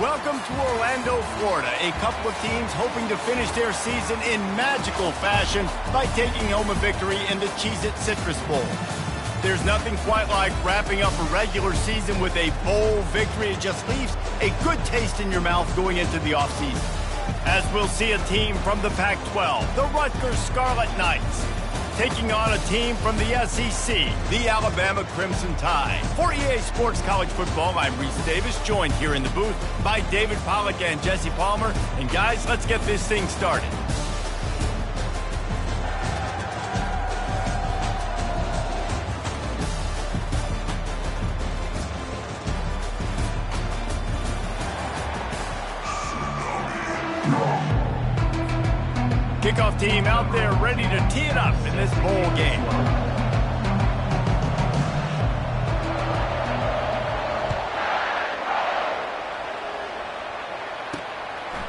Welcome to Orlando, Florida. A couple of teams hoping to finish their season in magical fashion by taking home a victory in the Cheez It Citrus Bowl. There's nothing quite like wrapping up a regular season with a bowl victory. It just leaves a good taste in your mouth going into the offseason. As we'll see a team from the Pac-12, the Rutgers Scarlet Knights, taking on a team from the SEC, the Alabama Crimson Tide. For EA Sports College Football, I'm Reese Davis, joined here in the booth by David Pollack and Jesse Palmer. And guys, let's get this thing started. Kickoff team out there ready to tee it up in this bowl game.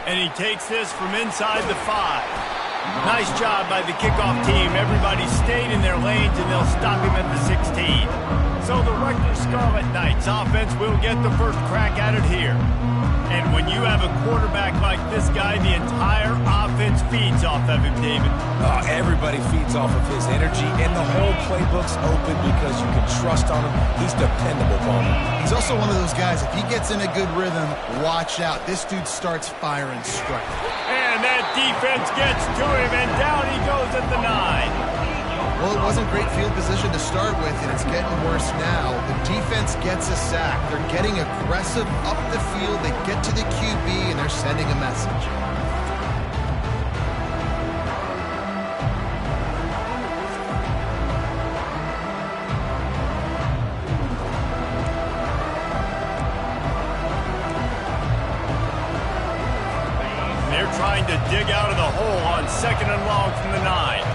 And he takes this from inside the 5. Nice job by the kickoff team. Everybody stayed in their lanes, and they'll stop him at the 16. So the Rutgers Scarlet Knights offense will get the first crack at it here. And when you have a quarterback like this guy, the entire offense feeds off of him, David. Everybody feeds off of his energy, and the whole playbook's open because you can trust on him. He's dependable, Bama. He's also one of those guys, if he gets in a good rhythm, watch out. This dude starts firing straight. And that defense gets to him, and down he goes at the 9. Well, it wasn't great field position to start with, and it's getting worse now. The defense gets a sack. They're getting aggressive up the field. They get to the QB, and they're sending a message. They're trying to dig out of the hole on 2nd and long from the 9.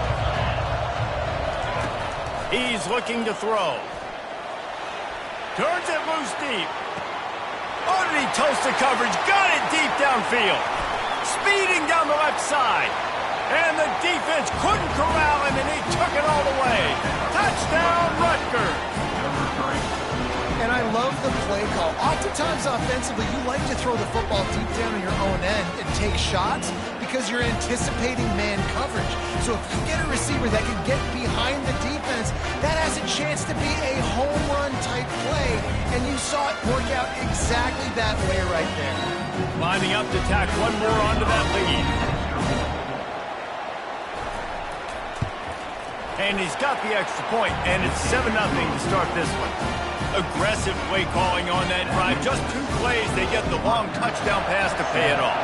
He's looking to throw. Turns it loose deep. Oh, did he toast the coverage? Got it deep downfield. Speeding down the left side. And the defense couldn't corral him, and he took it all the way. Touchdown, Rutgers. And I love the play call. Oftentimes offensively, you like to throw the football deep down on your own end and take shots because you're anticipating man coverage. So if you get a receiver that can get behind the defense, that has a chance to be a home run type play. And you saw it work out exactly that way right there. Lining up to tack one more onto that lead. And he's got the extra point, and it's 7-0 to start this one. Aggressive play calling on that drive. Just 2 plays, they get the long touchdown pass to pay it off.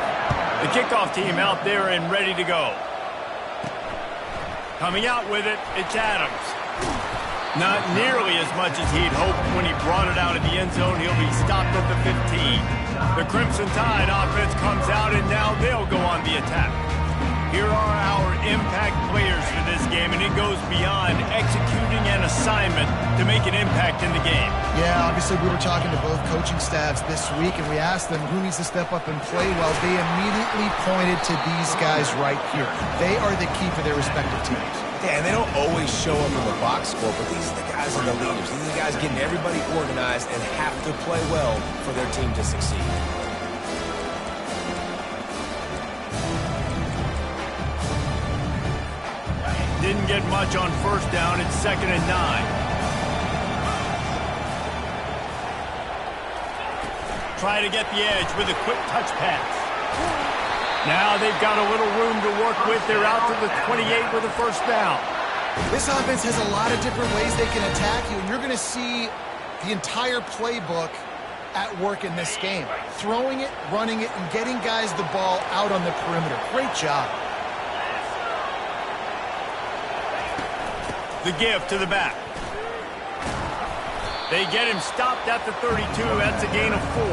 The kickoff team out there and ready to go. Coming out with it, it's Adams. Not nearly as much as he'd hoped when he brought it out of the end zone. He'll be stopped at the 15. The Crimson Tide offense comes out, and now they'll go on the attack. Here are our impact players for this game, and it goes beyond executing an assignment to make an impact in the game. Yeah, obviously we were talking to both coaching staffs this week, and we asked them who needs to step up and play well. They immediately pointed to these guys right here. They are the key for their respective teams. Yeah, and they don't always show up in the box score, but these are the guys that are the leaders. These are the guys getting everybody organized and have to play well for their team to succeed. Didn't get much on 1st down. It's 2nd and 9. Try to get the edge with a quick touch pass. Now they've got a little room to work with. They're out to the 28 with a 1st down. This offense has a lot of different ways they can attack you, and you're going to see the entire playbook at work in this game. Throwing it, running it, and getting guys the ball out on the perimeter. Great job. The give to the back. They get him stopped at the 32. That's a gain of 4.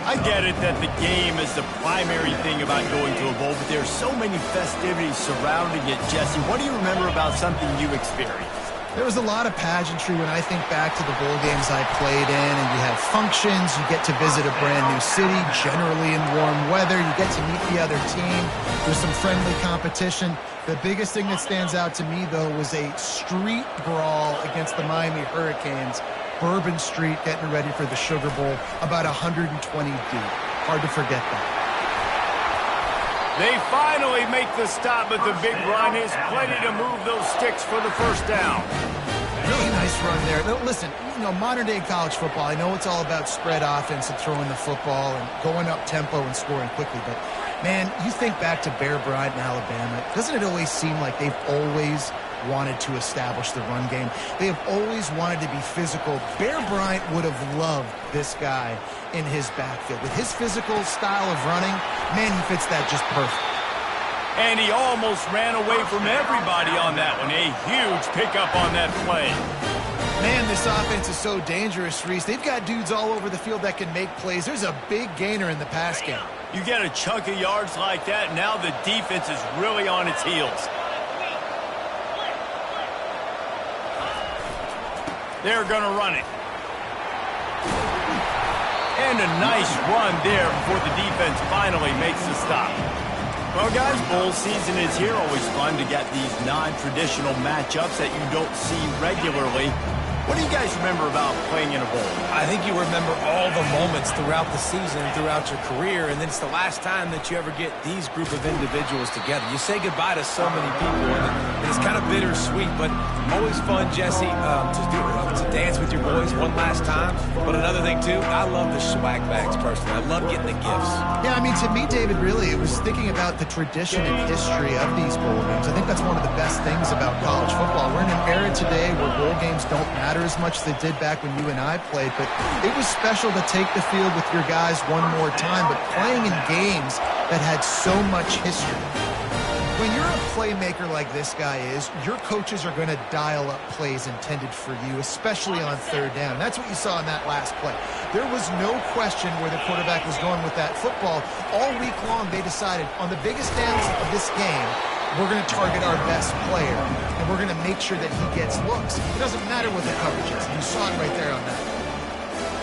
I get it that the game is the primary thing about going to a bowl, but there's so many festivities surrounding it. Jesse, what do you remember about something you experienced? There was a lot of pageantry when I think back to the bowl games I played in, and you have functions, you get to visit a brand new city, generally in warm weather, you get to meet the other team, there's some friendly competition. The biggest thing that stands out to me, though, was a street brawl against the Miami Hurricanes. Bourbon Street getting ready for the Sugar Bowl, about 120 deep. Hard to forget that. They finally make the stop, but the big run is plenty to move those sticks for the first down. Really nice run there. Now, listen, modern-day college football, I know it's all about spread offense and throwing the football and going up tempo and scoring quickly, but, man, you think back to Bear Bryant in Alabama, doesn't it always seem like they've always wanted to establish the run game? They have always wanted to be physical. Bear Bryant would have loved this guy in his backfield. With his physical style of running, man, he fits that just perfect. And he almost ran away from everybody on that one. A huge pickup on that play. Man, this offense is so dangerous, Reese. They've got dudes all over the field that can make plays. There's a big gainer in the pass game. You get a chunk of yards like that, now the defense is really on its heels. They're going to run it. And a nice run there before the defense finally makes the stop. Well, guys, bowl season is here. Always fun to get these non-traditional matchups that you don't see regularly. What do you guys remember about playing in a bowl? I think you remember all the moments throughout the season, throughout your career, and then it's the last time that you ever get these group of individuals together. You say goodbye to so many people, and it's kind of bittersweet, but always fun, Jesse, to dance with your boys one last time. But another thing, too, I love the swag bags, personally. I love getting the gifts. Yeah, I mean, to me, David, really, it was thinking about the tradition and history of these bowl games. I think that's one of the best things about college football. We're in an era today where bowl games don't matter as much as they did back when you and I played, but it was special to take the field with your guys one more time, but playing in games that had so much history. When you're a playmaker like this guy is, your coaches are going to dial up plays intended for you, especially on third down. That's what you saw in that last play. There was no question where the quarterback was going with that football. All week long, they decided on the biggest downs of this game, we're going to target our best player, and we're going to make sure that he gets looks. It doesn't matter what the coverage is. You saw it right there on that.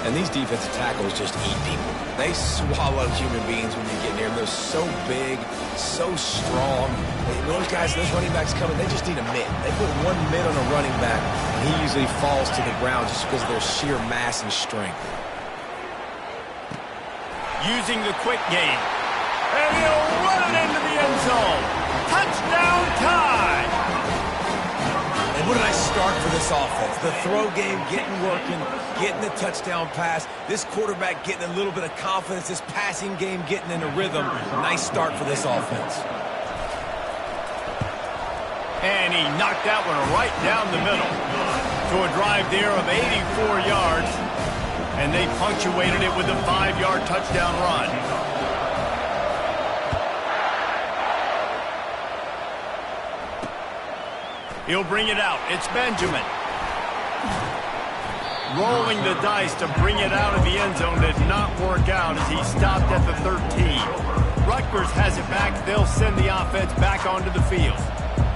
And these defensive tackles just eat people. They swallow human beings when you get near them. They're so big, so strong. Those guys, those running backs coming, they just need a mitt. They put one mitt on a running back, and he usually falls to the ground just because of their sheer mass and strength. Using the quick game. And he'll run it into the end zone. Touchdown time! And what a nice start for this offense. The throw game getting working, getting the touchdown pass. This quarterback getting a little bit of confidence. This passing game getting in a rhythm. Nice start for this offense. And he knocked that one right down the middle. To a drive there of 84 yards. And they punctuated it with a 5-yard touchdown run. He'll bring it out. It's Benjamin. Rolling the dice to bring it out of the end zone did not work out as he stopped at the 13. Rutgers has it back. They'll send the offense back onto the field.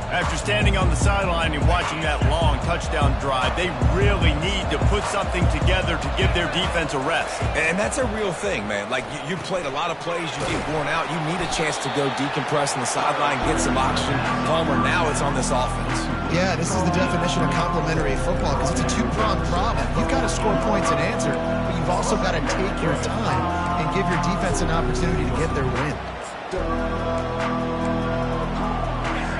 After standing on the sideline and watching that long touchdown drive, they really need to put something together to give their defense a rest. And that's a real thing, man. Like, you played a lot of plays, you get worn out. You need a chance to go decompress on the sideline, get some oxygen. Palmer, now it's on this offense. Yeah, this is the definition of complementary football because it's a two-pronged problem. You've got to score points and answer, but you've also got to take your time and give your defense an opportunity to get their win.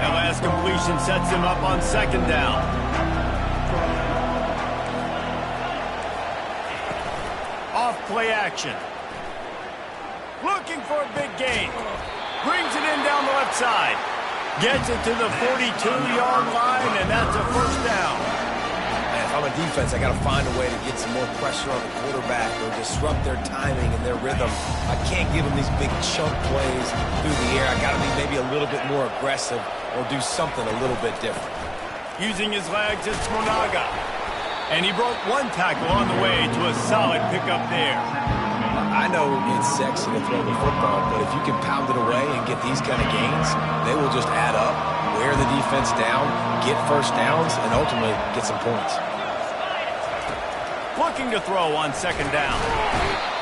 That last completion sets him up on second down. Off play action. Looking for a big gain. Brings it in down the left side. Gets it to the 42-yard line, and that's a first down. Man, if I'm a defense, I got to find a way to get some more pressure on the quarterback or disrupt their timing and their rhythm. I can't give them these big chunk plays through the air. I got to be maybe a little bit more aggressive or do something a little bit different. Using his legs, it's Monaga. And he broke one tackle on the way to a solid pickup there. I know it's sexy to throw the football, but if you can pound it away and get these kind of gains, they will just add up, wear the defense down, get first downs, and ultimately get some points. Looking to throw on second down.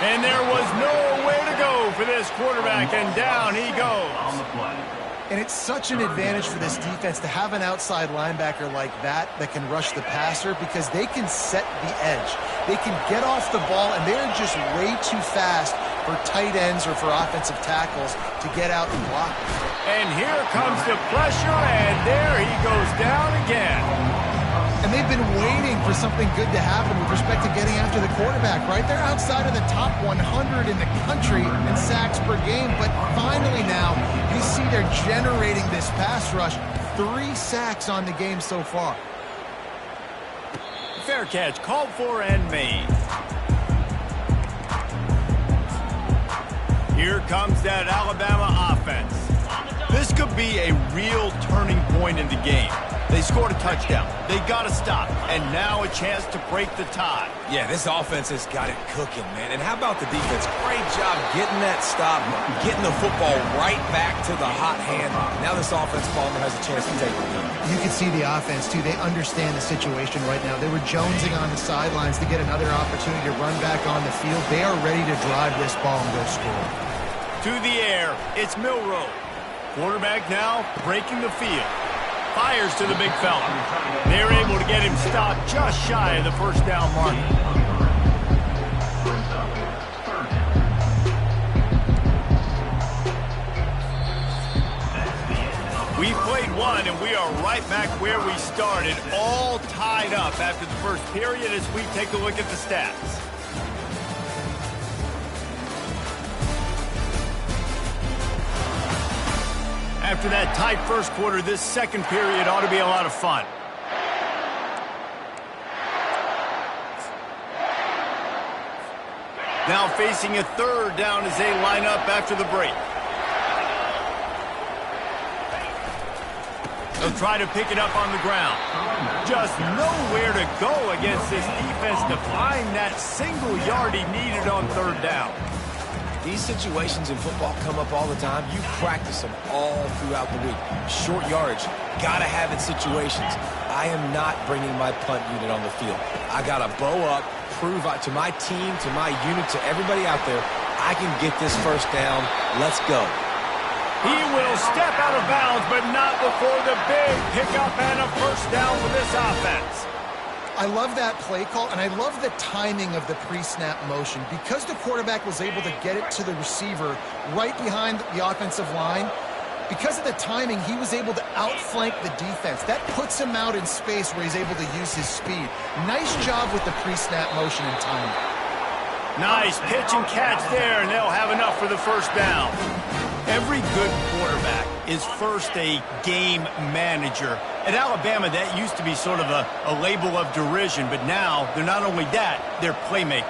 And there was nowhere to go for this quarterback, and down he goes. On the play. And it's such an advantage for this defense to have an outside linebacker like that can rush the passer because they can set the edge. They can get off the ball, and they're just way too fast for tight ends or for offensive tackles to get out and block. And here comes the pressure, and there he goes down again. And they've been waiting for something good to happen with respect to getting after the quarterback, right? They're outside of the top 100 in the country in sacks per game, but finally now you see they're generating this pass rush. 3 sacks on the game so far. Fair catch, called for and made. Here comes that Alabama offense. This could be a real turning point in the game. They scored a touchdown. They got to stop. And now a chance to break the tie. Yeah, this offense has got it cooking, man. And how about the defense? Great job getting that stop, getting the football right back to the hot hand. Now this offense, Palmer, has a chance to take the lead. You can see the offense, too. They understand the situation right now. They were jonesing on the sidelines to get another opportunity to run back on the field. They are ready to drive this ball and go score. To the air, it's Milroe. Quarterback now breaking the field. Fires to the big fella. They're able to get him stopped just shy of the first down mark. We played one, and we are right back where we started, all tied up after the first period as we take a look at the stats. After that tight first quarter, this second period ought to be a lot of fun. Now facing a third down as they line up after the break. They'll try to pick it up on the ground. Just nowhere to go against this defense to find that single yard he needed on third down. These situations in football come up all the time. You practice them all throughout the week. Short yardage, gotta have it situations. I am not bringing my punt unit on the field. I gotta bow up, prove to my team, to my unit, to everybody out there, I can get this first down. Let's go. He will step out of bounds, but not before the big pickup and a first down for this offense. I love that play call, and I love the timing of the pre-snap motion. Because the quarterback was able to get it to the receiver right behind the offensive line, because of the timing, he was able to outflank the defense. That puts him out in space where he's able to use his speed. Nice job with the pre-snap motion and timing. Nice pitch and catch there, and they'll have enough for the first down. Every good quarterback is first a game manager. At Alabama, that used to be sort of a label of derision, but now they're not only that, they're playmakers.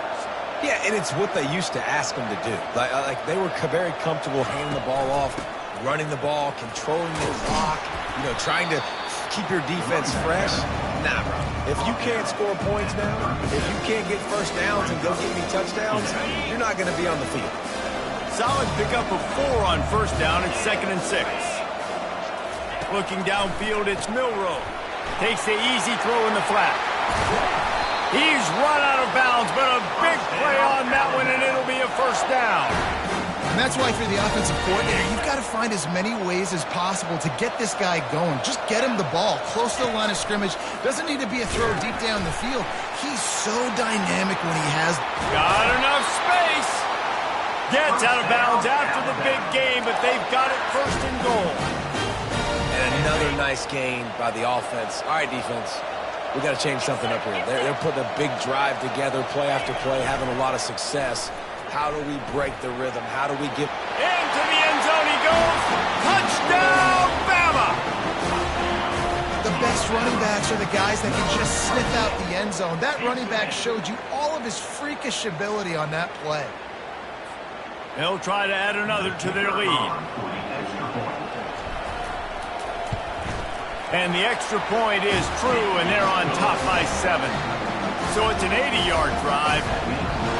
Yeah, and it's what they used to ask them to do. Like they were very comfortable handing the ball off, running the ball, controlling the clock, trying to keep your defense fresh. Nah, bro. If you can't score points now, if you can't get first downs and go get me touchdowns, you're not going to be on the field. Solid pickup of 4 on first down at 2nd and 6. Looking downfield, it's Milroe. Takes the easy throw in the flat. He's run out of bounds, but a big play on that one, and it'll be a first down. And that's why for the offensive coordinator, you've got to find as many ways as possible to get this guy going. Just get him the ball close to the line of scrimmage. Doesn't need to be a throw deep down the field. He's so dynamic when he has. Got enough space. Gets out of bounds after the big game, but they've got it first and goal. And another nice gain by the offense. All right, defense, we got to change something up here. They're putting a big drive together, play after play, having a lot of success. How do we break the rhythm? How do we get... Into the end zone he goes. Touchdown, Bama! The best running backs are the guys that can just sniff out the end zone. That running back showed you all of his freakish ability on that play. They'll try to add another to their lead. And the extra point is true, and they're on top by 7. So it's an 80-yard drive.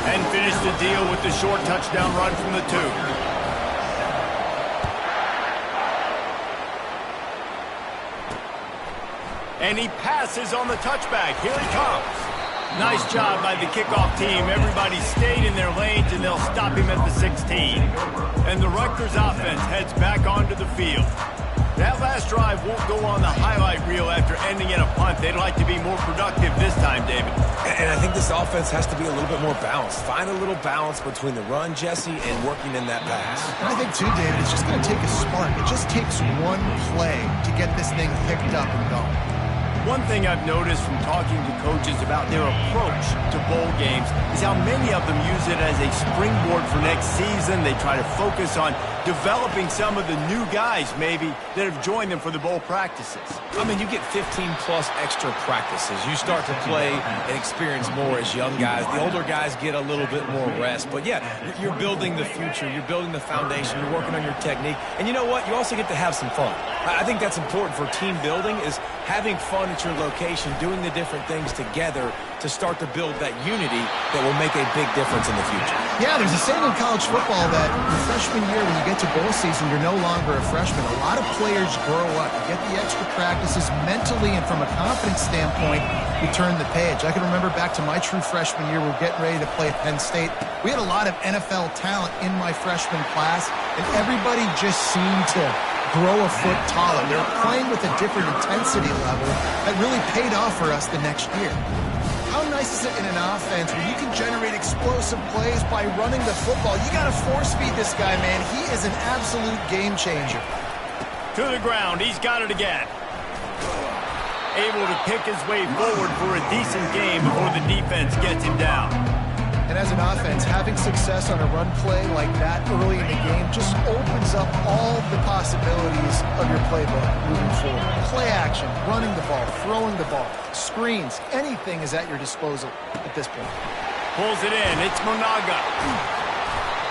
And finish the deal with the short touchdown run from the 2. And he passes on the touchback. Here he comes. Nice job by the kickoff team. Everybody stayed in their lanes, and they'll stop him at the 16. And the Rutgers offense heads back onto the field. That last drive won't go on the highlight reel after ending in a punt. They'd like to be more productive this time, David. And I think this offense has to be a little bit more balanced. Find a little balance between the run, Jesse, and working in that pass. And I think, too, David, it's just going to take a spark. It just takes one play to get this thing picked up and going. One thing I've noticed from talking to coaches about their approach to bowl games is how many of them use it as a springboard for next season. They try to focus on developing some of the new guys, maybe, that have joined them for the bowl practices. I mean, you get 15-plus extra practices. You start to play and experience more as young guys. The older guys get a little bit more rest. But, yeah, you're building the future. You're building the foundation. You're working on your technique. And you know what? You also get to have some fun. I think that's important for team building, is having fun at your location, doing the different things together to start to build that unity that will make a big difference in the future. Yeah, there's a saying in college football that your freshman year, when you get to bowl season, you're no longer a freshman. A lot of players grow up. You get the extra practices mentally, and from a confidence standpoint, you turn the page. I can remember back to my true freshman year, we were getting ready to play at Penn State. We had a lot of NFL talent in my freshman class, and everybody just seemed to grow a foot taller. They were playing with a different intensity level that really paid off for us the next year. How nice is it in an offense where you can generate explosive plays by running the football? You got to force feed this guy, man. He is an absolute game changer. To the ground. He's got it again. Able to pick his way forward for a decent game before the defense gets him down. And as an offense, having success on a run play like that early in the game just opens up all the possibilities of your playbook moving forward. Play action, running the ball, throwing the ball, screens, anything is at your disposal at this point. Pulls it in. It's Monaga.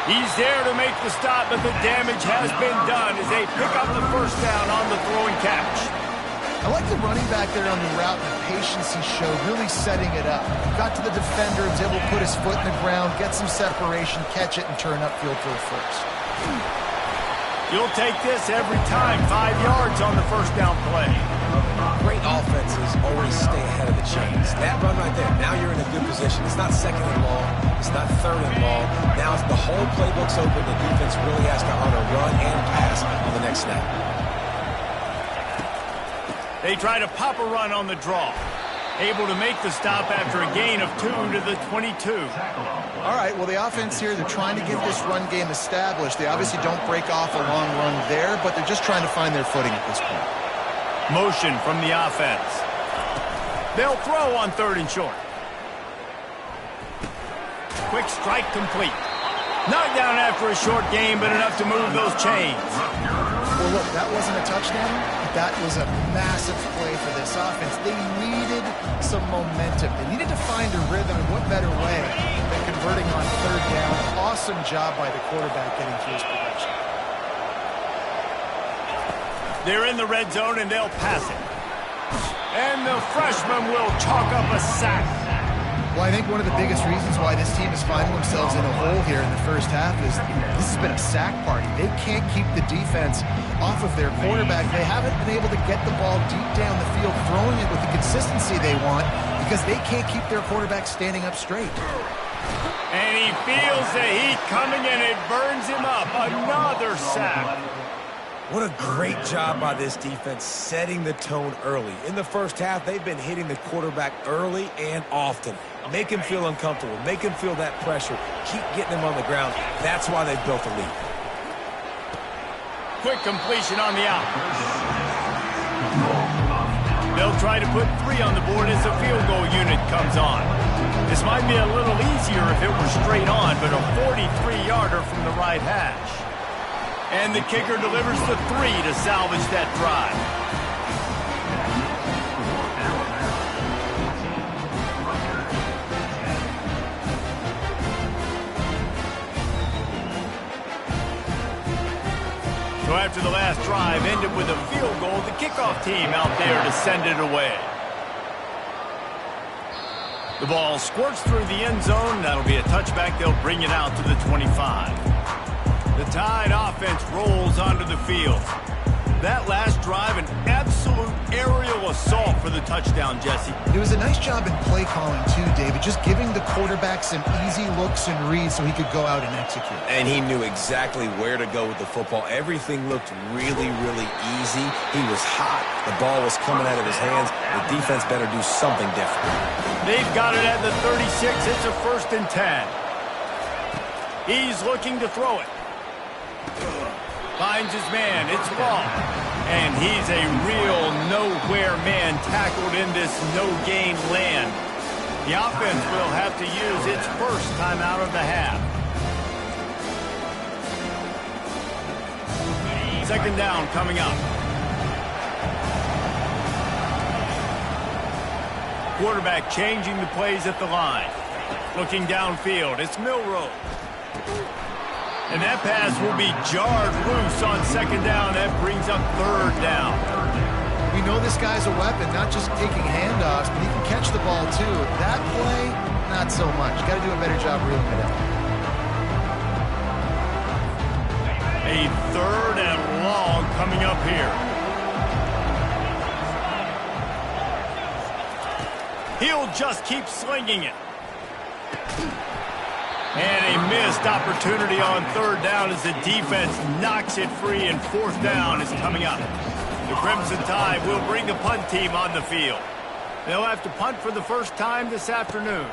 He's there to make the stop, but the damage has been done as they pick up the first down on the throwing catch. I like the running back there on the route and the patience he showed, really setting it up. Got to the defender, was able to put his foot in the ground, get some separation, catch it, and turn upfield for the first. You'll take this every time. 5 yards on the first down play. Great offenses always stay ahead of the chains. That run right there, now you're in a good position. It's not second and long. It's not third and long. Now the whole playbook's open. The defense really has to honor run and pass on the next snap. They try to pop a run on the draw. Able to make the stop after a gain of 2 to the 22. All right, well, the offense here, they're trying to get this run game established. They obviously don't break off a long run there, but they're just trying to find their footing at this point. Motion from the offense. They'll throw on 3rd and short. Quick strike complete. Knocked down after a short gain, but enough to move those chains. Well, look, that wasn't a touchdown. That was a massive play for this offense. They needed some momentum. They needed to find a rhythm, and what better way than converting on 3rd down. Awesome job by the quarterback getting through his progression. They're in the red zone, and they'll pass it. And the freshman will chalk up a sack. Well, I think one of the biggest reasons why this team is finding themselves in a hole here in the first half is this has been a sack party. They can't keep the defense off of their quarterback. They haven't been able to get the ball deep down the field, throwing it with the consistency they want because they can't keep their quarterback standing up straight. And he feels the heat coming, and it burns him up. Another sack. What a great job by this defense setting the tone early. In the first half, they've been hitting the quarterback early and often. Make him feel uncomfortable. Make him feel that pressure. Keep getting him on the ground. That's why they've built a lead. Quick completion on the out. They'll try to put 3 on the board as the field goal unit comes on. This might be a little easier if it were straight on, but a 43-yarder from the right hash. And the kicker delivers the 3 to salvage that drive. So after the last drive ended with a field goal, the kickoff team out there to send it away. The ball squirts through the end zone. That'll be a touchback. They'll bring it out to the 25. The Tide offense rolls onto the field. That last drive, an absolute aerial physical assault for the touchdown, Jesse. It was a nice job in play calling too, David, just giving the quarterback some easy looks and reads so he could go out and execute. And he knew exactly where to go with the football. Everything looked really, really easy. He was hot. The ball was coming out of his hands. The defense better do something different. They've got it at the 36. It's a 1st and 10. He's looking to throw it. Finds his man. It's Ball. And he's a real nowhere man tackled in this no-gain land. The offense will have to use its first timeout of the half. 2nd down coming up. Quarterback changing the plays at the line. Looking downfield. It's Milroe. And that pass will be jarred loose on 2nd down. That brings up 3rd down. We know this guy's a weapon, not just taking handoffs, but he can catch the ball too. That play, not so much. Got to do a better job reeling it in. A 3rd and long coming up here. He'll just keep slinging it. And a missed opportunity on 3rd down as the defense knocks it free, and 4th down is coming up. The Crimson Tide will bring the punt team on the field. They'll have to punt for the first time this afternoon.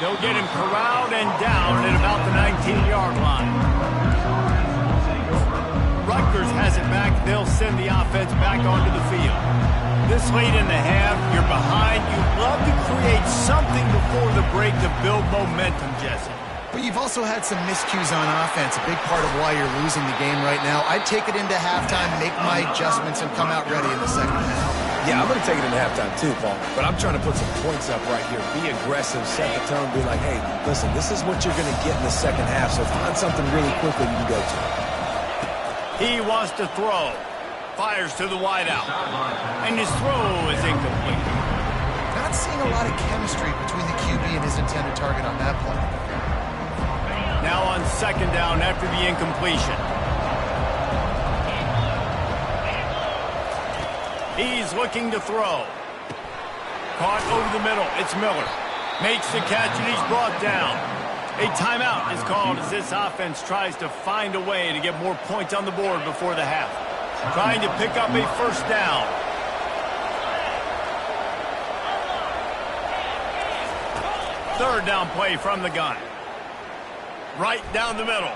They'll get him corralled and down at about the 19-yard line. Rutgers has it back. They'll send the offense back onto the field. This late in the half, you're behind. You'd love to create something before the break to build momentum, Jesse. But you've also had some miscues on offense, a big part of why you're losing the game right now. I'd take it into halftime, make my adjustments, and come out ready in the 2nd half. Yeah, I'm going to take it into halftime too, Paul. But I'm trying to put some points up right here. Be aggressive, set the tone, be like, hey, listen, this is what you're going to get in the 2nd half, so find something really quickly you can go to. He wants to throw. Fires to the wideout. And his throw is incomplete. Not seeing a lot of chemistry between the QB and his intended target on that play. Now on 2nd down after the incompletion. He's looking to throw. Caught over the middle. It's Miller. Makes the catch, and he's brought down. A timeout is called as this offense tries to find a way to get more points on the board before the half. Trying to pick up a 1st down. Third down play from the gun. Right down the middle.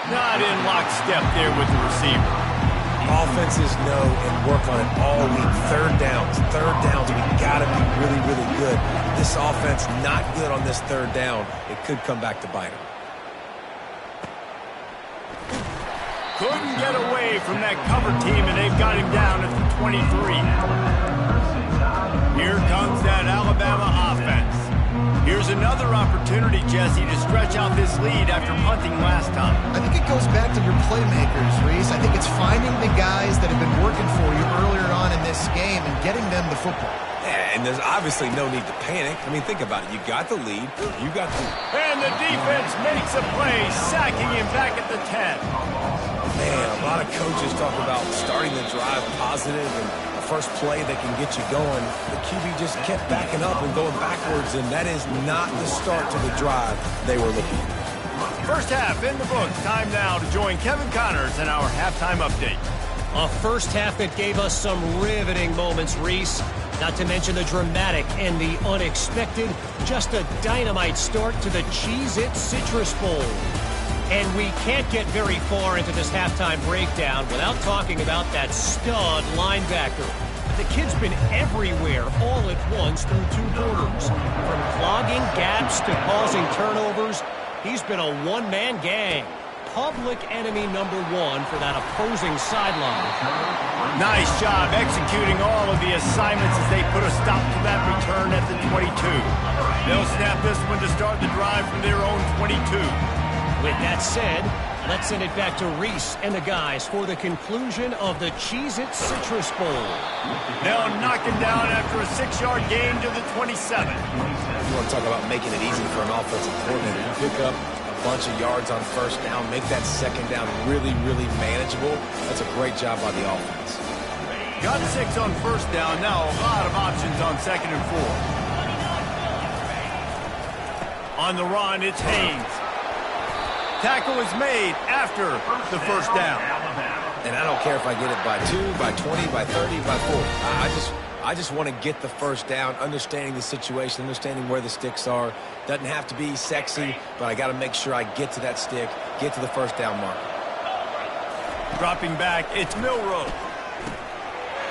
Not in lockstep there with the receiver. Offenses know and work on it all week. Third downs, we got to be really, really good. This offense not good on this 3rd down. It could come back to bite them. Couldn't get away from that cover team, and they've got him down at the 23. Here comes that Alabama offense. Here's another opportunity, Jesse, to stretch out this lead after punting last time. I think it goes back to your playmakers, Reese. I think it's finding the guys that have been working for you earlier on in this game and getting them the football. Yeah, and there's obviously no need to panic. I mean, think about it. You got the lead. You got the... And the defense makes a play, sacking him back at the 10. Man, a lot of coaches talk about starting the drive positive and the first play that can get you going. The QB just kept backing up and going backwards, and that is not the start to the drive they were looking for. First half in the books. Time now to join Kevin Connors in our halftime update. A first half that gave us some riveting moments, Reese. Not to mention the dramatic and the unexpected. Just a dynamite start to the Cheez It Citrus Bowl. And we can't get very far into this halftime breakdown without talking about that stud linebacker. The kid's been everywhere all at once through 2 quarters. From clogging gaps to causing turnovers, he's been a one-man gang. Public enemy number 1 for that opposing sideline. Nice job executing all of the assignments as they put a stop to that return at the 22. They'll snap this one to start the drive from their own 22. With that said, let's send it back to Reese and the guys for the conclusion of the Cheez It Citrus Bowl. They'll knock him down after a 6-yard gain to the 27. You want to talk about making it easy for an offensive coordinator. You pick up a bunch of yards on 1st down, make that 2nd down really, really manageable. That's a great job by the offense. Got 6 on first down. Now a lot of options on 2nd and 4. On the run, it's Haynes. Tackle is made after the first down. And I don't care if I get it by 2, by 20, by 30, by 40. I just want to get the first down, understanding the situation, understanding where the sticks are. Doesn't have to be sexy, but I got to make sure I get to that stick, get to the first down marker. Dropping back, it's Milroe.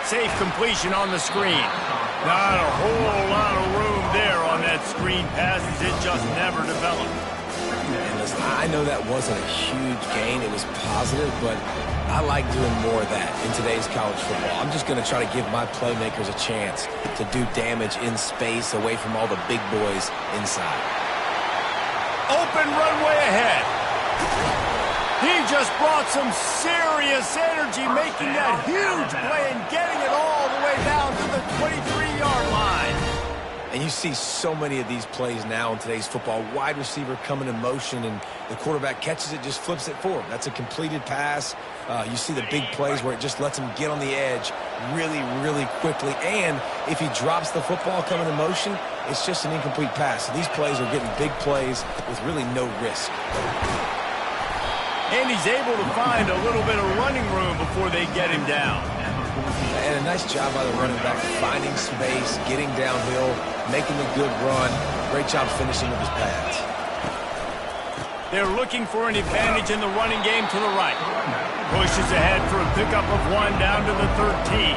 Safe completion on the screen. Not a whole lot of room there on that screen pass as it just never developed. And listen, I know that wasn't a huge gain. It was positive, but I like doing more of that in today's college football. I'm just going to try to give my playmakers a chance to do damage in space away from all the big boys inside. Open runway ahead. He just brought some serious energy, making that huge play and getting it all the way down to the 23-yard line. And you see so many of these plays now in today's football. Wide receiver coming in motion, and the quarterback catches it, just flips it forward. That's a completed pass. You see the big plays where it just lets him get on the edge really, really quickly. And if he drops the football coming in motion, it's just an incomplete pass. So these plays are getting big plays with really no risk. And he's able to find a little bit of running room before they get him down. And a nice job by the running back, finding space, getting downhill, making a good run. Great job finishing with his pads. They're looking for an advantage in the running game to the right. Pushes ahead for a pickup of 1 down to the 13.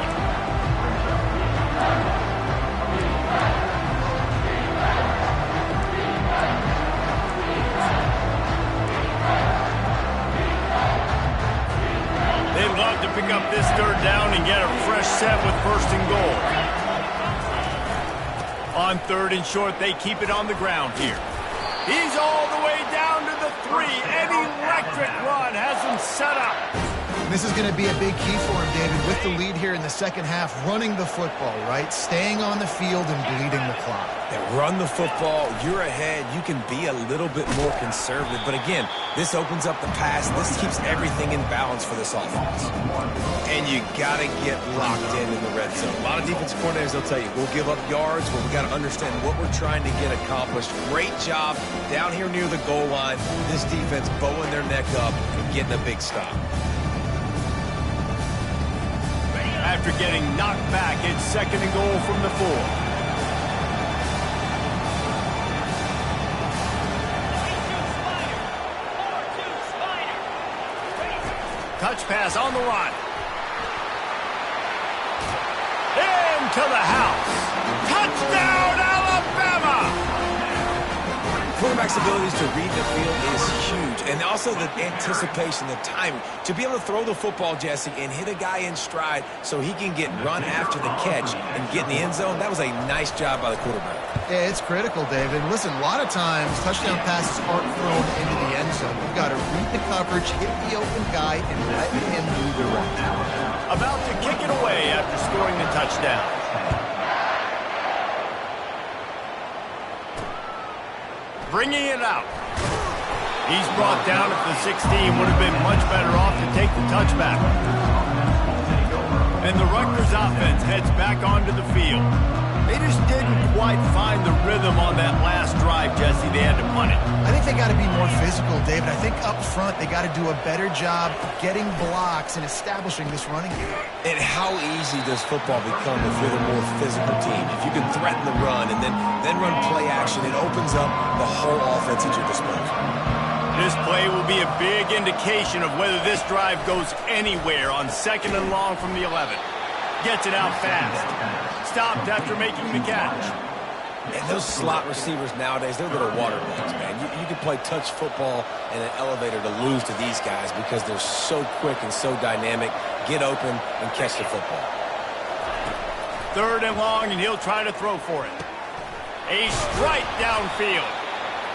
They'd love to pick up this 3rd down and get a fresh set with 1st and goal. On 3rd and short, they keep it on the ground here. He's all the way down to the 3. An electric run has him set up. This is going to be a big key for him, David, with the lead here in the second half, running the football, right? Staying on the field and bleeding the clock. Yeah, run the football. You're ahead. You can be a little bit more conservative. But again, this opens up the pass. This keeps everything in balance for this offense. And you got to get locked in the red zone. A lot of defensive coordinators, they'll tell you, we'll give up yards, but we got to understand what we're trying to get accomplished. Great job down here near the goal line. This defense bowing their neck up and getting a big stop. After getting knocked back, it's 2nd and goal from the 4. Touch pass on the line. Into the house. Touchdown, Alabama! Quarterback's abilities to read the field is huge. And also the anticipation, the timing. To be able to throw the football, Jesse, and hit a guy in stride so he can get run after the catch and get in the end zone, that was a nice job by the quarterback. Yeah, it's critical, David. Listen, a lot of times touchdown passes aren't thrown into the end zone. You've got to read the coverage, hit the open guy, and let him do the rest. About to kick it away after scoring the touchdown. Bringing it out. He's brought down at the 16. Would have been much better off to take the touchback. And the Rutgers offense heads back onto the field. They just didn't quite find the rhythm on that last drive, Jesse. They had to punt it. I think they got to be more physical, David. I think up front they got to do a better job getting blocks and establishing this running game. And how easy does football become if you're the more physical team? If you can threaten the run and then run play action, it opens up the whole offense at your disposal. This play will be a big indication of whether this drive goes anywhere on 2nd and long from the 11. Gets it out fast. Stopped after making the catch. And those slot receivers nowadays, they're little water bugs, man. You can play touch football in an elevator to lose to these guys because they're so quick and so dynamic. Get open and catch the football. 3rd and long, and he'll try to throw for it. A strike downfield.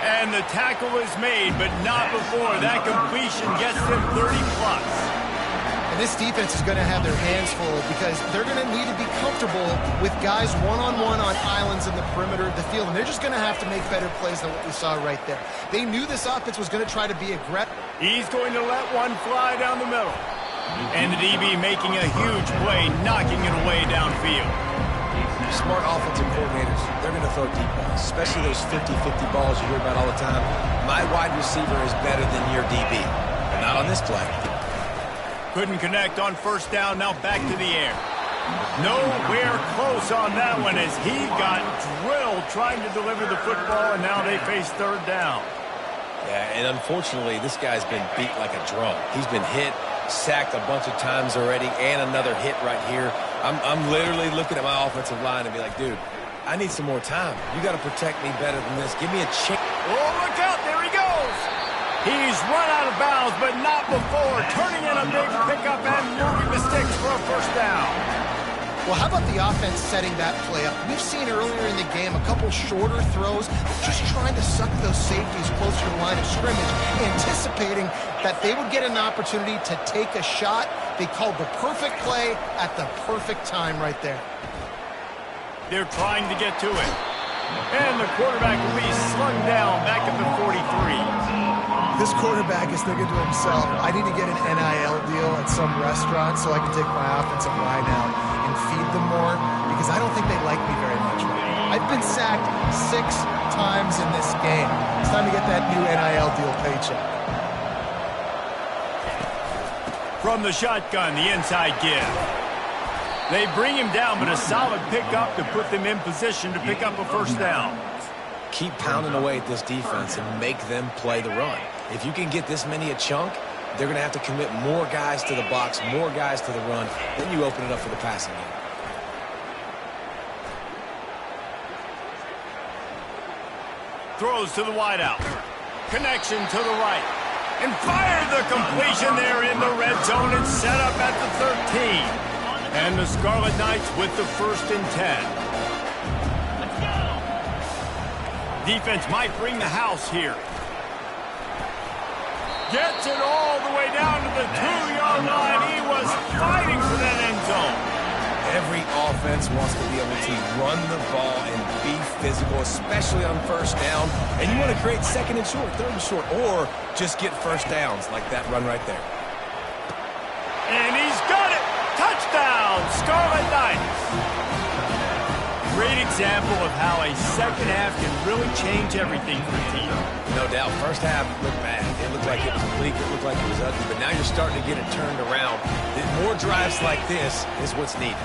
And the tackle is made, but not before that completion gets them 30-plus. And this defense is going to have their hands full because they're going to need to be comfortable with guys one-on-one on islands in the perimeter of the field. And they're just going to have to make better plays than what we saw right there. They knew this offense was going to try to be aggressive. He's going to let one fly down the middle. And the DB making a huge play, knocking it away downfield. Smart offensive coordinators, they're going to throw deep balls, especially those 50-50 balls you hear about all the time. My wide receiver is better than your DB, but not on this play. Couldn't connect on first down, now back to the air. Nowhere close on that one as he got drilled trying to deliver the football, and now they face third down. Yeah, and unfortunately, this guy's been beat like a drum. He's been hit, sacked a bunch of times already, and another hit right here. I'm literally looking at my offensive line and be like, dude, I need some more time. You got to protect me better than this. Give me a chance. Oh, look out. There he goes. He's run out of bounds, but not before. Turning in a big pickup and moving the sticks for a first down. Well, how about the offense setting that play up? We've seen earlier in the game a couple shorter throws, just trying to suck those safeties closer to the line of scrimmage, anticipating that they would get an opportunity to take a shot. They called the perfect play at the perfect time right there. They're trying to get to it. And the quarterback will be slung down back at the 43. This quarterback is thinking to himself, I need to get an NIL deal at some restaurant so I can take my offensive line out and feed them more, because I don't think they like me very much right now. I've been sacked 6 times in this game. It's time to get that new NIL deal paycheck. From the shotgun, the inside give. They bring him down, but a solid pickup to put them in position to pick up a first down. Keep pounding away at this defense and make them play the run. If you can get this many a chunk, they're going to have to commit more guys to the box, more guys to the run. Then you open it up for the passing game. Throws to the wideout. Connection to the right. And fired the completion there in the red zone and set up at the 13. And the Scarlet Knights with the 1st and 10. Defense might bring the house here. Gets it all the way down to the 2-yard line. He was fighting for that end zone. Every offense wants to be able to run the ball and be physical, especially on first down. And you want to create 2nd and short, 3rd and short, or just get first downs like that run right there. And he's got it. Touchdown, Scarlet Knights. Great example of how a second half can really change everything for a team. No doubt. First half looked bad. It looked like it was bleak. It looked like it was ugly. But now you're starting to get it turned around. More drives like this is what's needed.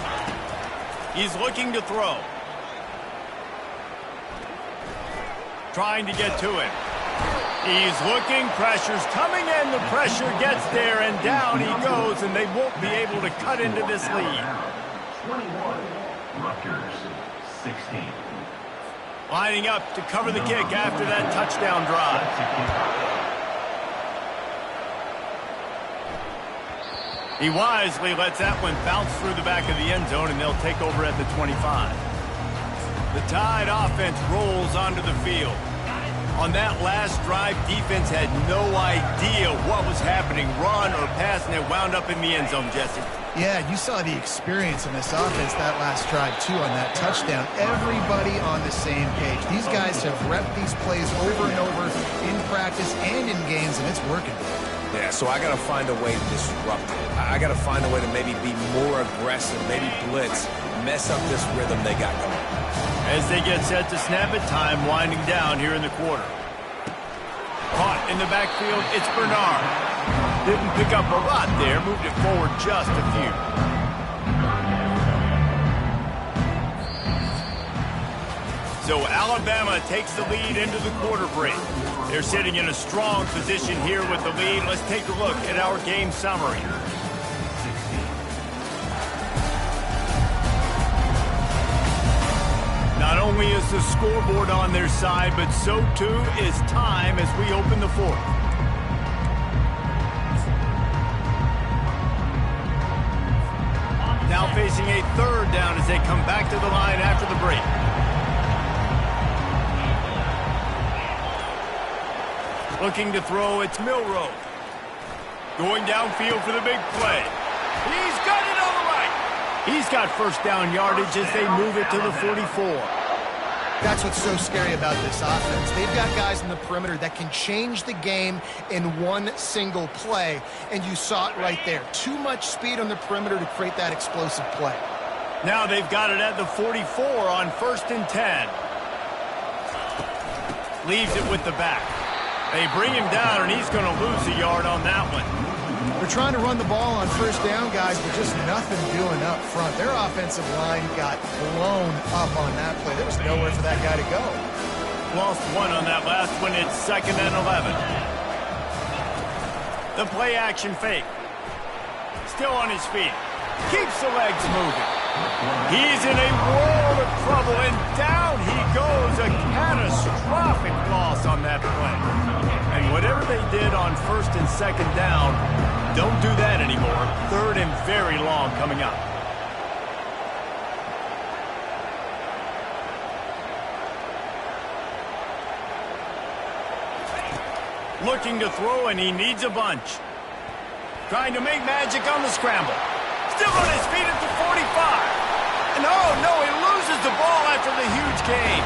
He's looking to throw. Trying to get to it. He's looking. Pressure's coming in. The pressure gets there, and down he goes, and they won't be able to cut into this lead. 21, Rutgers, 16. Lining up to cover the kick after that touchdown drive. He wisely lets that one bounce through the back of the end zone, and they'll take over at the 25. The Tide offense rolls onto the field. On that last drive, defense had no idea what was happening, run or pass, and it wound up in the end zone, Jesse. Yeah, you saw the experience in this offense that last drive, too, on that touchdown. Everybody on the same page. These guys have repped these plays over and over in practice and in games, and it's working. Yeah, so I got to find a way to disrupt it. I got to find a way to maybe be more aggressive, maybe blitz, mess up this rhythm they got going. As they get set to snap it, time winding down here in the quarter. Caught in the backfield, it's Bernard. Didn't pick up a lot there, moved it forward just a few. So Alabama takes the lead into the quarter break. They're sitting in a strong position here with the lead. Let's take a look at our game summary. Not only is the scoreboard on their side, but so too is time as we open the fourth. Now facing a 3rd down as they come back to the line after the break. Looking to throw, it's Milroe. Going downfield for the big play. He's got it on the right. He's got first down yardage as they move it to the 44. That's what's so scary about this offense. They've got guys in the perimeter that can change the game in one single play, and you saw it right there. Too much speed on the perimeter to create that explosive play. Now they've got it at the 44 on 1st and 10. Leaves it with the back. They bring him down, and he's going to lose a yard on that one. They're trying to run the ball on 1st down, guys, but just nothing doing up front. Their offensive line got blown up on that play. There was nowhere for that guy to go. Lost one on that last one. It's 2nd and 11. The play action fake. Still on his feet. Keeps the legs moving. He's in a world of trouble, and down he goes. A catastrophic loss on that play. And whatever they did on 1st and 2nd down, don't do that anymore. 3rd and very long coming up. Looking to throw, and he needs a bunch. Trying to make magic on the scramble. Still on his feet at the 45. And oh no, he loses the ball after the huge gain.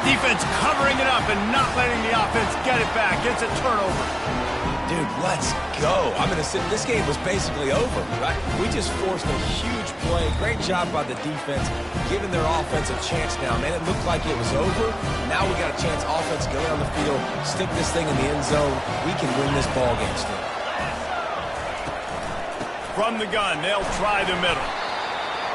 Defense covering it up and not letting the offense get it back. It's a turnover. Dude, let's go. I'm going to say this game was basically over, right? We just forced a huge play. Great job by the defense, giving their offense a chance now. Man, it looked like it was over. Now we got a chance. Offense, go down the field, stick this thing in the end zone. We can win this ball game still. From the gun, they'll try the middle.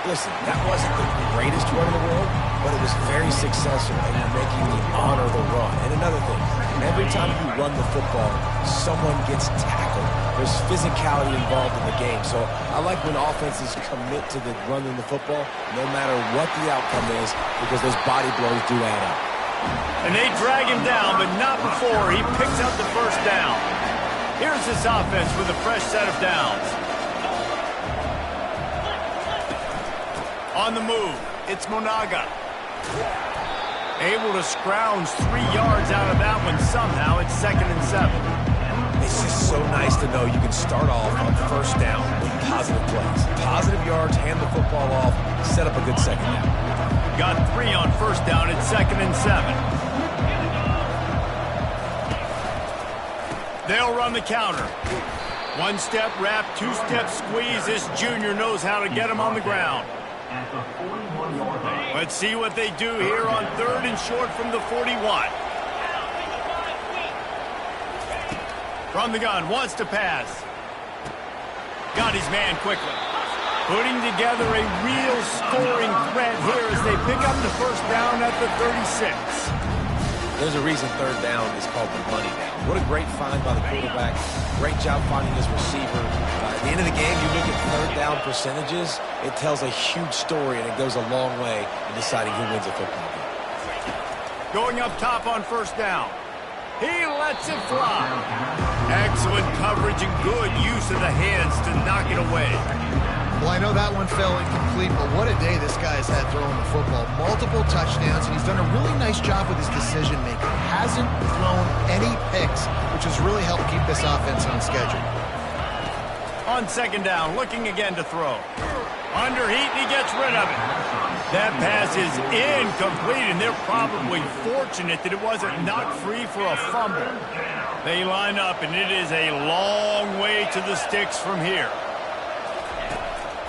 Listen, that wasn't the greatest run in the world, but it was very successful, and you're making me honor the run. And another thing, every time you run the football, someone gets tackled. There's physicality involved in the game. So I like when offenses commit to the running the football, no matter what the outcome is, because those body blows do add up. And they drag him down, but not before he picks up the 1st down. Here's this offense with a fresh set of downs. On the move, it's Monaga. Able to scrounge 3 yards out of that one somehow. It's 2nd and 7. It's just so nice to know you can start off on 1st down with positive plays. Positive yards, hand the football off, set up a good 2nd down. Got 3 on 1st down. It's 2nd and 7. They'll run the counter. 1-step wrap, 2-step squeeze. This junior knows how to get him on the ground. Let's see what they do here on 3rd and short from the 41. From the gun, wants to pass. Got his man quickly. Putting together a real scoring threat here as they pick up the 1st down at the 36. There's a reason 3rd down is called the money down. What a great find by the quarterback. Great job finding his receiver. At the end of the game, you look at 3rd down percentages. It tells a huge story, and it goes a long way in deciding who wins a football game. Going up top on 1st down. He lets it fly. Excellent coverage and good use of the hands to knock it away. Well, I know that one fell incomplete, but what a day this guy has had throwing the football. Multiple touchdowns, and he's done a really nice job with his decision-making. Hasn't thrown any picks, which has really helped keep this offense on schedule. On 2nd down, looking again to throw. Under heat, and he gets rid of it. That pass is incomplete, and they're probably fortunate that it wasn't knocked free for a fumble. They line up, and it is a long way to the sticks from here.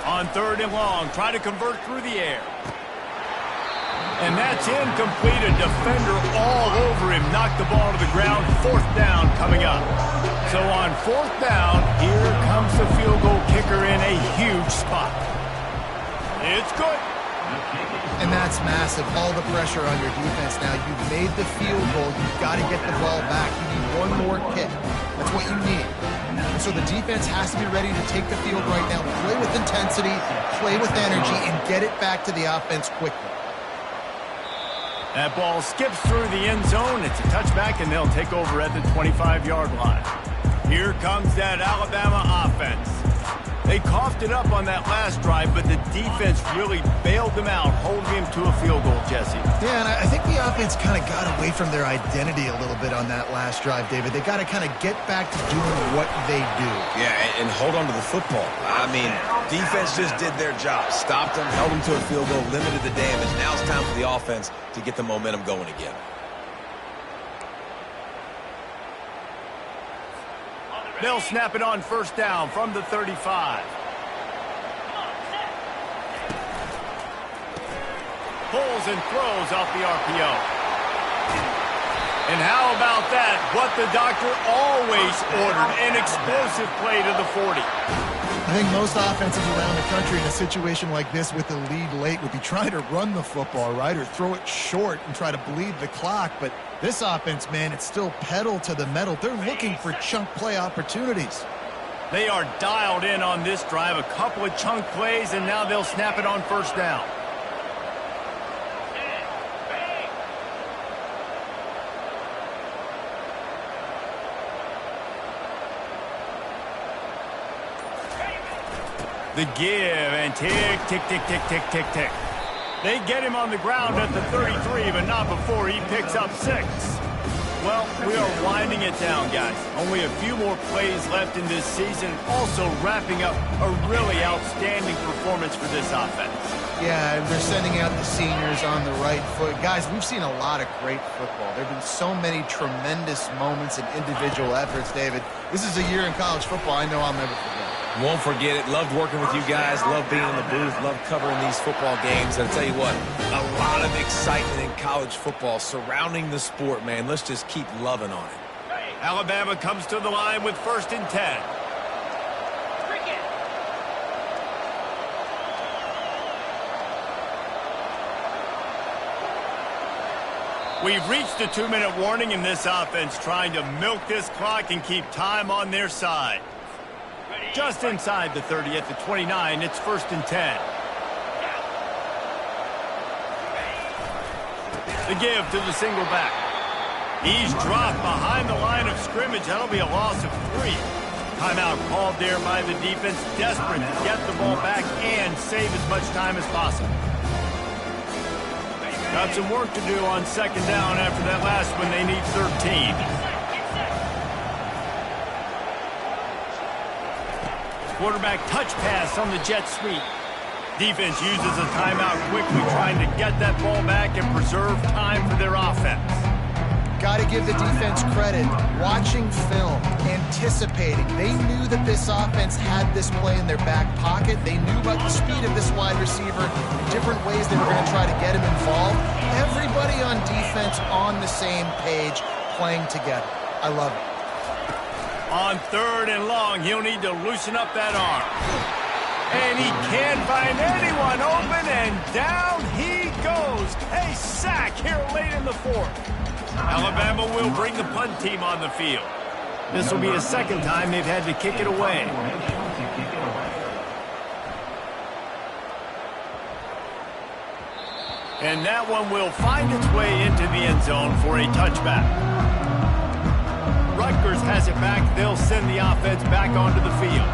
On 3rd and long, try to convert through the air. And that's incomplete. A defender all over him. Knocked the ball to the ground. 4th down coming up. So on 4th down, here comes the field goal kicker in a huge spot. It's good. And that's massive. All the pressure on your defense now. You've made the field goal. You've got to get the ball back. You need one more kick. That's what you need. And so the defense has to be ready to take the field right now, play with intensity, play with energy, and get it back to the offense quickly. That ball skips through the end zone. It's a touchback, and they'll take over at the 25-yard line. Here comes that Alabama offense. They coughed it up on that last drive, but the defense really bailed them out, holding him to a field goal, Jesse. Yeah, and I think the offense kind of got away from their identity a little bit on that last drive, David. They got to kind of get back to doing what they do. Yeah, and hold on to the football. I mean, defense just did their job. Stopped them, held them to a field goal, limited the damage. Now it's time for the offense to get the momentum going again. They'll snap it on first down from the 35. Pulls and throws off the RPO. And how about that? What the doctor always ordered, an explosive play to the 40. I think most offenses around the country in a situation like this with the lead late would be trying to run the football, right, or throw it short and try to bleed the clock. But this offense, man, it's still pedal to the metal. They're looking for chunk play opportunities. They are dialed in on this drive, a couple of chunk plays, and now they'll snap it on first down. The give, and tick, tick, tick, tick, tick, tick, tick. They get him on the ground at the 33, but not before he picks up 6. Well, we are winding it down, guys. Only a few more plays left in this season. Also wrapping up a really outstanding performance for this offense. Yeah, and they're sending out the seniors on the right foot. Guys, we've seen a lot of great football. There have been so many tremendous moments and individual efforts, David. This is a year in college football I know I'll never forget. Won't forget it. Loved working with you guys. Loved being in the booth. Loved covering these football games. And I'll tell you what, a lot of excitement in college football surrounding the sport, man. Let's just keep loving on it. Alabama comes to the line with 1st and 10. We've reached a 2-minute warning in this offense, trying to milk this clock and keep time on their side. Just inside the 30 at the 29, it's 1st and 10. The give to the single back. He's dropped behind the line of scrimmage. That'll be a loss of 3. Timeout called there by the defense, desperate to get the ball back and save as much time as possible. Got some work to do on 2nd down after that last one. They need 13. Quarterback touch pass on the jet sweep. Defense uses a timeout quickly, trying to get that ball back and preserve time for their offense. Got to give the defense credit. Watching film, anticipating. They knew that this offense had this play in their back pocket. They knew about the speed of this wide receiver, different ways they were going to try to get him involved. Everybody on defense on the same page, playing together. I love it. On 3rd and long, he'll need to loosen up that arm. And he can't find anyone open, and down he goes. A sack here late in the 4th. Alabama will bring the punt team on the field. This will be a 2nd time they've had to kick it away. And that one will find its way into the end zone for a touchback. Rutgers has it back. They'll send the offense back onto the field.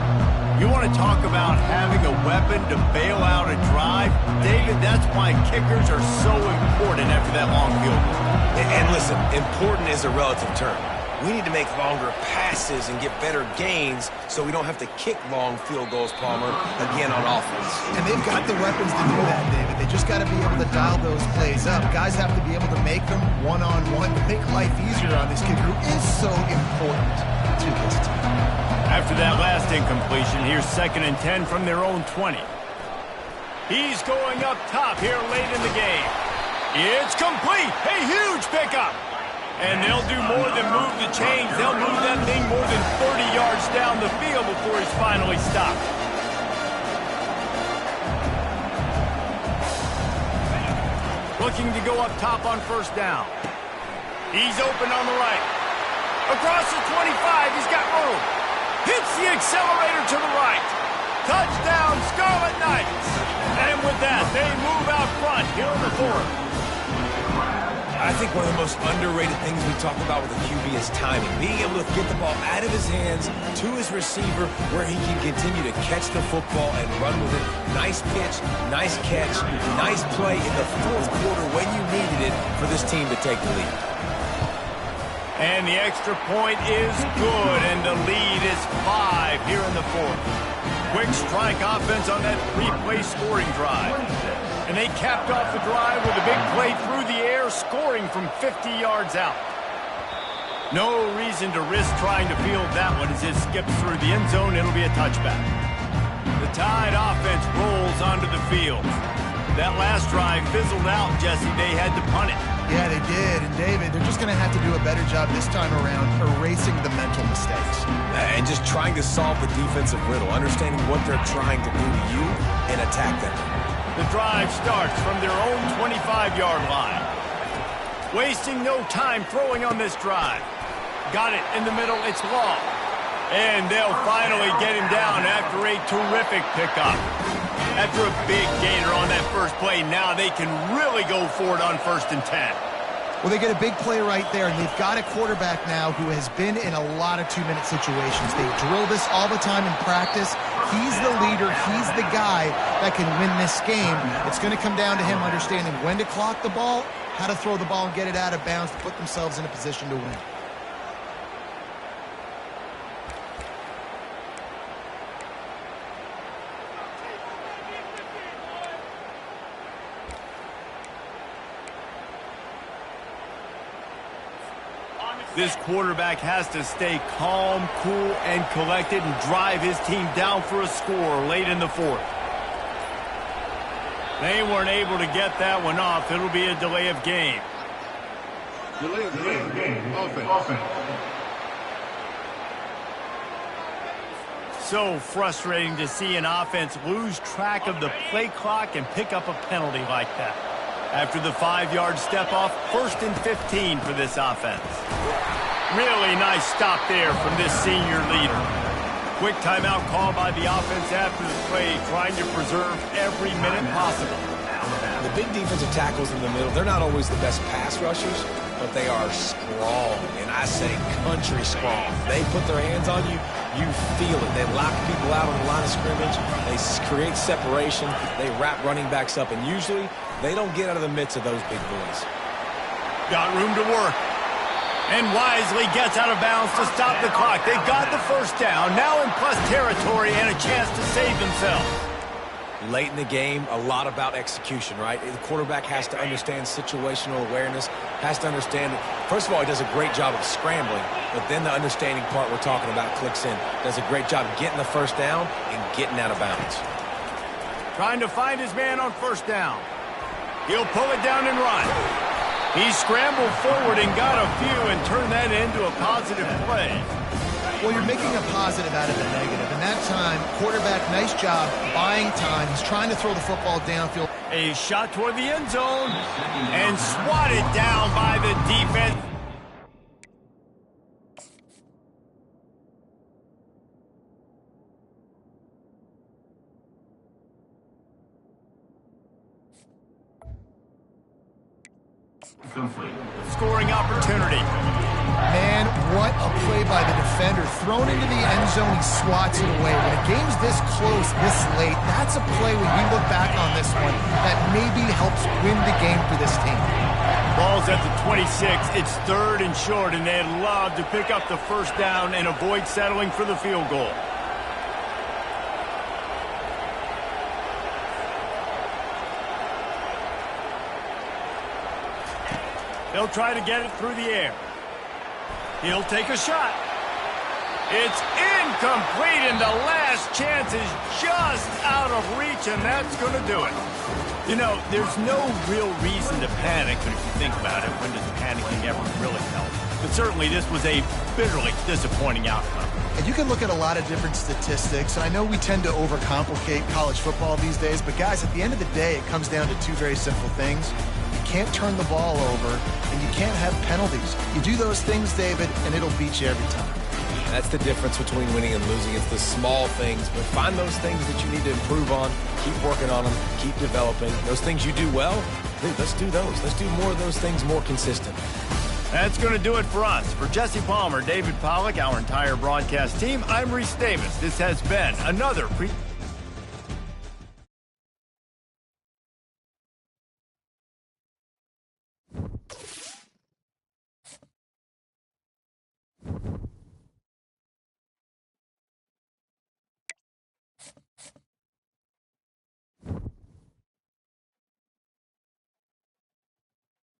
You want to talk about having a weapon to bail out a drive? David, that's why kickers are so important after that long field goal. And listen, important is a relative term. We need to make longer passes and get better gains so we don't have to kick long field goals, Palmer, again on offense. And they've got the weapons to do that, David. They just got to be able to dial those plays up. Guys have to be able to make them one-on-one to make life easier on this kicker who is so important to this team. After that last incompletion, here's 2nd and 10 from their own 20. He's going up top here late in the game. It's complete. A huge pickup. And they'll do more than move the chains. They'll move that thing more than 30 yards down the field before he's finally stopped. Looking to go up top on 1st down. He's open on the right. Across the 25, he's got room. Hits the accelerator to the right. Touchdown, Scarlet Knights. And with that, they move out front here in the 4th. I think one of the most underrated things we talk about with a QB is timing. Being able to get the ball out of his hands to his receiver where he can continue to catch the football and run with it. Nice pitch, nice catch, nice play in the fourth quarter when you needed it for this team to take the lead. And the extra point is good, and the lead is 5 here in the fourth. Quick strike offense on that three-play scoring drive. And they capped off the drive with a big play through the air, scoring from 50 yards out. No reason to risk trying to field that one as it skips through the end zone. It'll be a touchback. The Tide offense rolls onto the field. That last drive fizzled out, Jesse. They had to punt it. Yeah, they did. And, David, they're just going to have to do a better job this time around erasing the mental mistakes. And just trying to solve the defensive riddle, understanding what they're trying to do to you and attack them. The drive starts from their own 25-yard line. Wasting no time throwing on this drive. Got it in the middle. It's Law. And they'll finally get him down after a terrific pickup. After a big gainer on that first play, now they can really go for it on 1st and 10. Well, they get a big play right there, and they've got a quarterback now who has been in a lot of 2-minute situations. They drill this all the time in practice. He's the leader. He's the guy that can win this game. It's going to come down to him understanding when to clock the ball, how to throw the ball and get it out of bounds to put themselves in a position to win. This quarterback has to stay calm, cool, and collected and drive his team down for a score late in the fourth. They weren't able to get that one off. It'll be a delay of game. Delay of game. Offense. So frustrating to see an offense lose track of the play clock and pick up a penalty like that. After the 5-yard step off, 1st and 15 for this offense. Really nice stop there from this senior leader. Quick timeout call by the offense after the play, trying to preserve every minute possible. The big defensive tackles in the middle, they're not always the best pass rushers, but they are strong, and I say country strong. They put their hands on you, you feel it. They lock people out on the line of scrimmage. They create separation. They wrap running backs up, and usually they don't get out of the midst of those big boys. Got room to work. And wisely gets out of bounds to stop the clock. They got the first down, now in plus territory and a chance to save themselves. Late in the game, a lot about execution, right? The quarterback has to understand situational awareness, has to understand, first of all, he does a great job of scrambling, but then the understanding part we're talking about clicks in. Does a great job getting the first down and getting out of bounds. Trying to find his man on first down. He'll pull it down and run. He scrambled forward and got a few and turned that into a positive play. Well, you're making a positive out of a negative. And that time, quarterback, nice job buying time. He's trying to throw the football downfield. A shot toward the end zone and swatted down by the defense. Complete. Scoring opportunity. Man, what a play by the defender. Thrown into the end zone, he swats it away. When a game's this close, this late, that's a play when we look back on this one that maybe helps win the game for this team. Ball's at the 26. It's 3rd and short, and they'd love to pick up the first down and avoid settling for the field goal. They'll try to get it through the air. He'll take a shot. It's incomplete, and the last chance is just out of reach, and that's going to do it. You know, there's no real reason to panic, but if you think about it, when does panicking ever really help? But certainly this was a bitterly disappointing outcome. And you can look at a lot of different statistics, and I know we tend to overcomplicate college football these days, but guys, at the end of the day, it comes down to two very simple things. You can't turn the ball over, and you can't have penalties. You do those things, David, and it'll beat you every time. That's the difference between winning and losing. It's the small things, but find those things that you need to improve on, keep working on them, keep developing. Those things you do well, Dude, let's do those. Let's do more of those things more consistent. That's going to do it for us. For Jesse Palmer, David Pollack, our entire broadcast team, I'm Reese Davis. This has been another